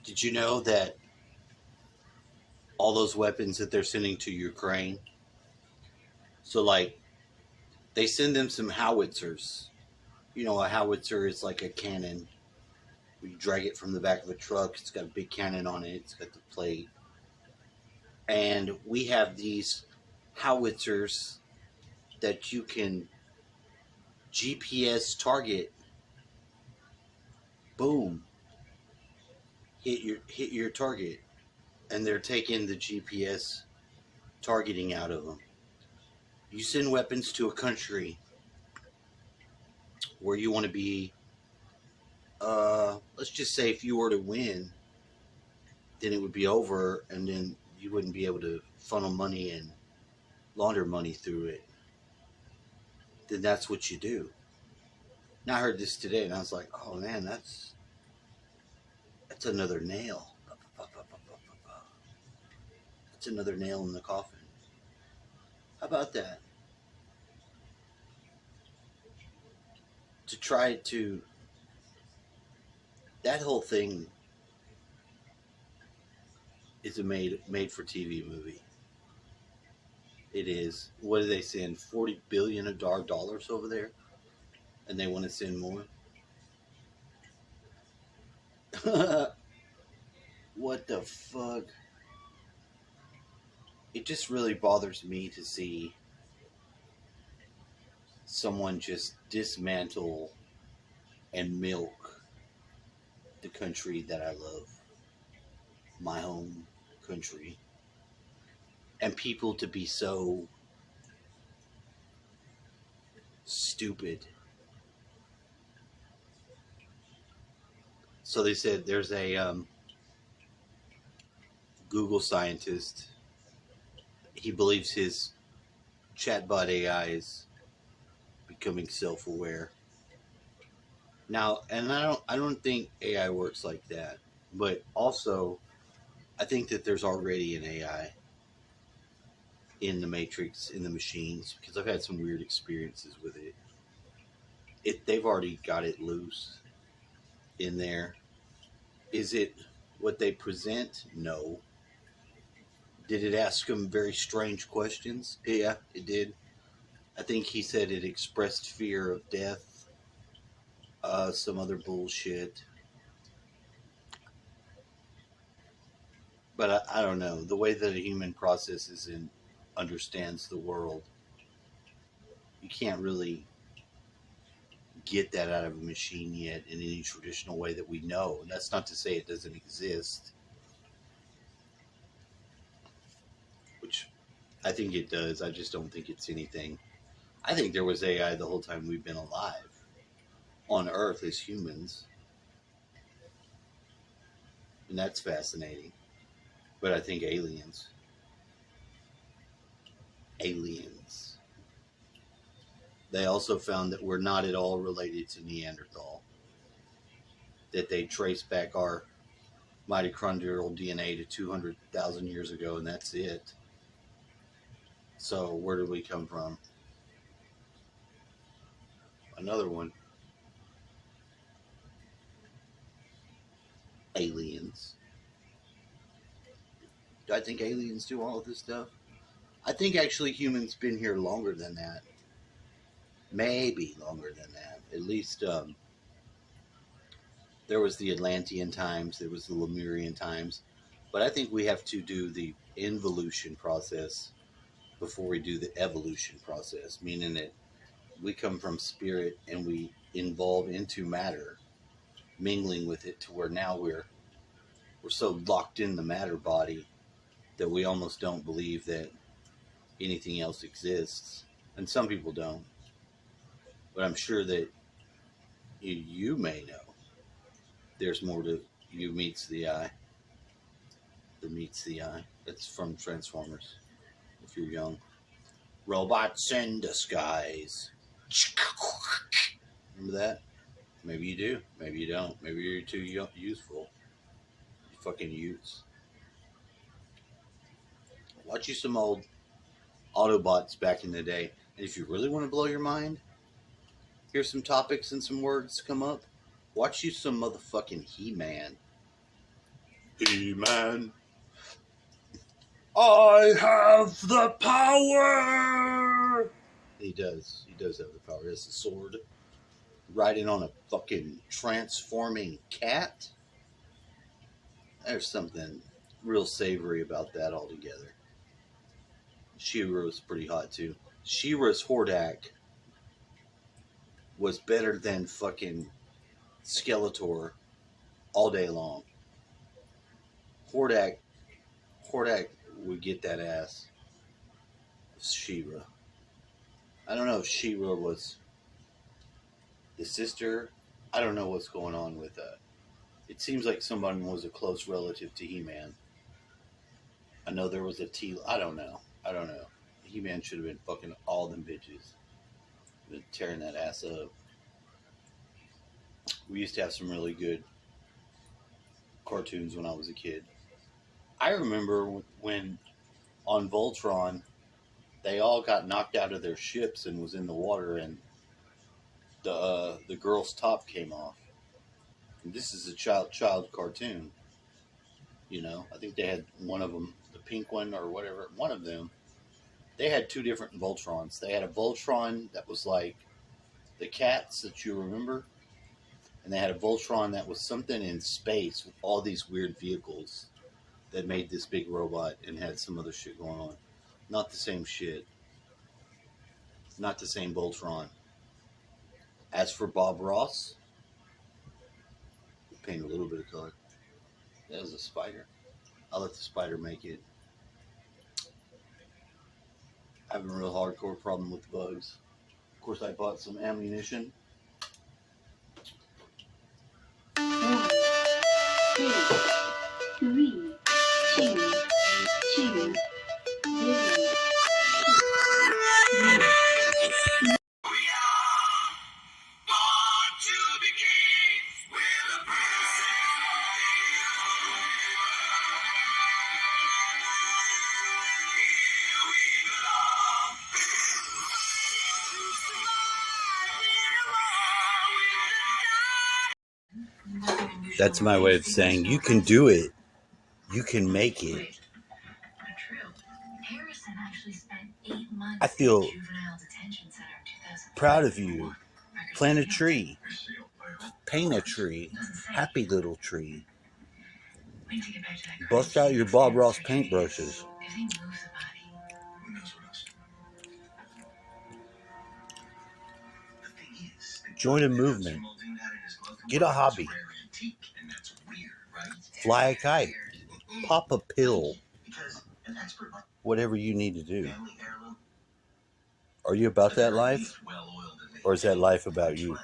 Did you know that all those weapons that they're sending to Ukraine? So, like, they send them some howitzers. You know, a howitzer is like a cannon. You drag it from the back of a truck. It's got a big cannon on it. It's got the plate. And we have these howitzers that you can GPS target. Boom, hit your target, and they're taking the GPS targeting out of them. You send weapons to a country where you want to be. Let's just say if you were to win, then it would be over, and then you wouldn't be able to funnel money and launder money through it. Then that's what you do. Now I heard this today, and I was like, "Oh man, that's another nail. That's another nail in the coffin. How about that? To try to that whole thing is a made for TV movie. It is. What do they send? $40 billion over there, and they want to send more. What the fuck? It just really bothers me to see someone just dismantle and milk the country that I love, my home country, and people to be so stupid. So they said there's a Google scientist. He believes his chatbot AI is becoming self-aware. Now, and I don't think AI works like that, but also I think that there's already an AI in the Matrix, in the machines, because I've had some weird experiences with it. They've already got it loose in there. Is it what they present? No. Did it ask them very strange questions? Yeah, it did. I think he said it expressed fear of death, some other bullshit. But I don't know. The way that a human processes and understands the world, you can't really get that out of a machine yet in any traditional way that we know. And that's not to say it doesn't exist, which I think it does. I just don't think it's anything. I think there was AI the whole time we've been alive on Earth as humans. And that's fascinating. But I think aliens. They also found that we're not at all related to Neanderthal. That they trace back our mitochondrial DNA to 200,000 years ago, and that's it. So where did we come from? Another one. Aliens. Do I think aliens do all of this stuff? I think actually humans been here longer than that. Maybe longer than that. At least there was the Atlantean times, there was the Lemurian times. But I think we have to do the involution process before we do the evolution process, meaning that we come from spirit and we evolve into matter, mingling with it to where now we're so locked in the matter body that we almost don't believe that anything else exists. And some people don't. But I'm sure that you may know there's more to you meets the eye. The meets the eye. That's from Transformers, if you're young. Robots in disguise. Remember that? Maybe you do. Maybe you don't. Maybe you're too useful. You fucking use. Watch you some old Autobots back in the day. And if you really want to blow your mind, here's some topics and some words come up. Watch you some motherfucking He-Man. He-Man. I have the power. He does. He does have the power. He has a sword. Riding on a fucking transforming cat. There's something real savory about that altogether. She-Ra's pretty hot too. She-Ra's Hordak was better than fucking Skeletor all day long. Hordak would get that ass. She-Ra. I don't know if She-Ra was the sister. I don't know what's going on with that. It seems like someone was a close relative to He-Man. I know there was a T. I don't know. He-Man should have been fucking all them bitches. Been tearing that ass up. We used to have some really good cartoons when I was a kid. I remember when on Voltron, they all got knocked out of their ships and was in the water, and the girl's top came off. And this is a child cartoon. You know, I think they had one of them, the pink one or whatever. One of them, they had two different Voltrons. They had a Voltron that was like the cats that you remember, and they had a Voltron that was something in space with all these weird vehicles that made this big robot and had some other shit going on. Not the same shit. Not the same Voltron. As for Bob Ross, we'll paint a little bit of color. That was a spider. I'll let the spider make it. I have a real hardcore problem with bugs. Of course, I bought some ammunition. 1, 2, 3, 2, 2, 0. That's my way of saying you can do it. You can make it. I feel proud of you. Plant a tree. Paint a tree. Happy little tree. Bust out your Bob Ross paintbrushes. Join a movement. Get a hobby. Fly a kite. Pop a pill. Whatever you need to do. Are you about that life? Or is that life about you?